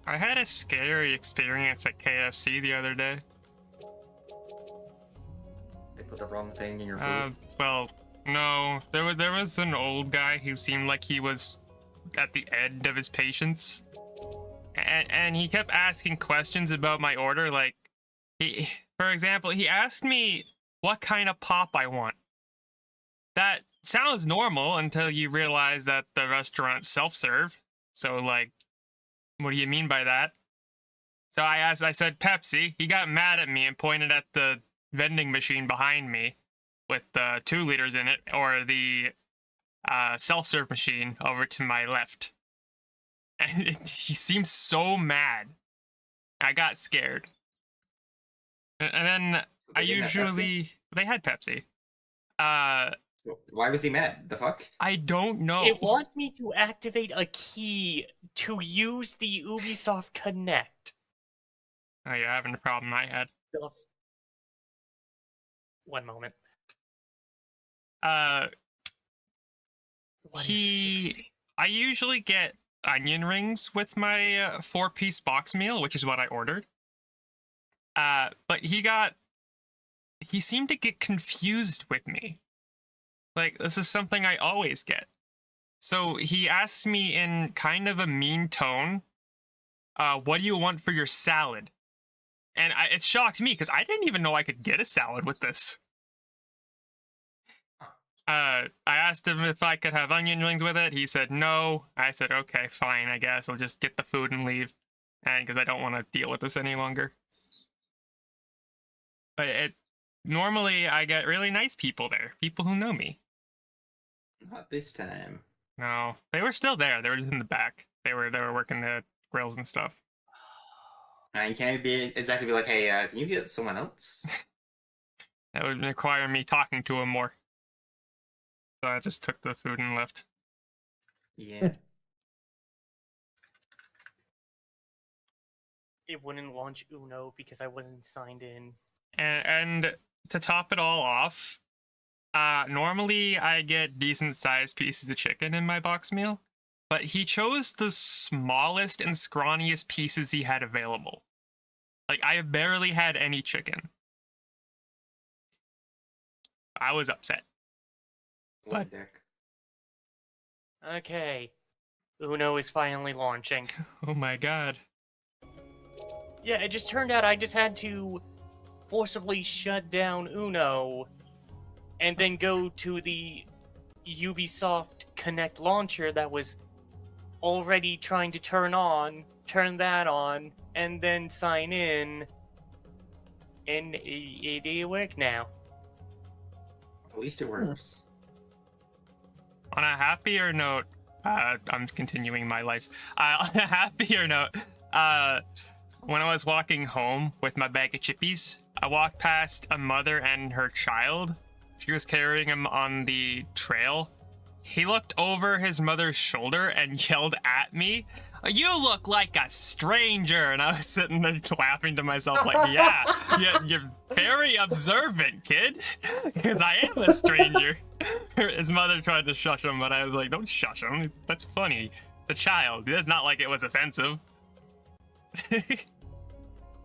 I had a scary experience at KFC the other day. They put the wrong thing in your food. Well, no. There was an old guy who seemed like he was at the end of his patience. And he kept asking questions about my order, like for example, he asked me what kind of pop I want. That sounds normal until you realize that the restaurant's self-serve. So, like, what do you mean by that? So I said Pepsi. He got mad at me and pointed at the vending machine behind me with 2 liters in it, or the self-serve machine over to my left. And he seemed so mad. I got scared. And then I usually... They had Pepsi. Why was he mad? The fuck? I don't know. It wants me to activate a key to use the Ubisoft Connect. Oh, you're having a problem I had. One moment. I usually get onion rings with my 4-piece box meal, which is what I ordered. But he seemed to get confused with me. Like, this is something I always get. So he asked me in kind of a mean tone, what do you want for your salad? And it shocked me, because I didn't even know I could get a salad with this. I asked him if I could have onion rings with it. He said no. I said, okay, fine, I guess. I'll just get the food and leave. And because I don't want to deal with this any longer. But normally I get really nice people there. People who know me. Not this time. No, they were still there. They were just in the back. They were working the grills and stuff. You can't exactly be like, hey, can you get someone else? That would require me talking to him more. So I just took the food and left. Yeah. It wouldn't launch Uno because I wasn't signed in. And to top it all off, normally I get decent-sized pieces of chicken in my box meal, but he chose the smallest and scrawniest pieces he had available. Like, I barely had any chicken. I was upset. What? Okay. Uno is finally launching. Oh my god. Yeah, it just turned out I just had to forcibly shut down Uno and then go to the Ubisoft Connect launcher that was already trying to turn that on, and then sign in, and it worked now. At least it works. On a happier note, I'm continuing my life. On a happier note, when I was walking home with my bag of chippies, I walked past a mother and her child. She was carrying him on the trail. He looked over his mother's shoulder and yelled at me, "You look like a stranger!" And I was sitting there laughing to myself like, yeah, you're very observant, kid, because I am a stranger. His mother tried to shush him, but I was like, don't shush him. That's funny. It's a child. It's not like it was offensive.